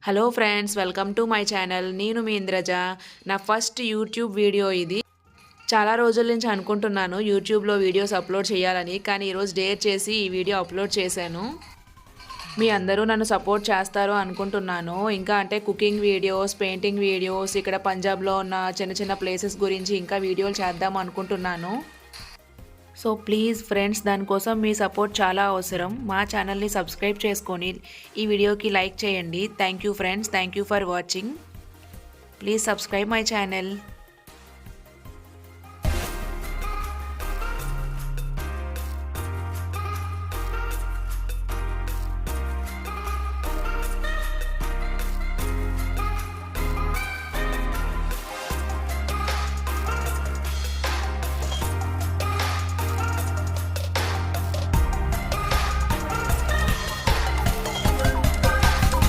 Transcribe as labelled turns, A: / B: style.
A: Hello friends, welcome to my channel. నేను మీ ఇంద్రజ. నా first YouTube video ఇది. చాలా రోజుల నుంచి అనుకుంటున్నాను యూట్యూబ్లో వీడియోస్ అప్లోడ్ చేయాలని, కానీ ఈరోజు డేర్ చేసి ఈ వీడియో అప్లోడ్ చేశాను. మీ అందరూ నన్ను సపోర్ట్ చేస్తారు అనుకుంటున్నాను. ఇంకా అంటే కుకింగ్ వీడియోస్, పెయింటింగ్ వీడియోస్, ఇక్కడ పంజాబ్లో ఉన్న చిన్న చిన్న ప్లేసెస్ గురించి ఇంకా వీడియోలు చేద్దాం అనుకుంటున్నాను. సో ప్లీజ్ ఫ్రెండ్స్, దానికోసం మీ సపోర్ట్ చాలా అవసరం. మా ఛానల్ని సబ్స్క్రైబ్ చేసుకొని ఈ వీడియోకి లైక్ చేయండి. Thank you friends, thank you for watching. Please subscribe my channel.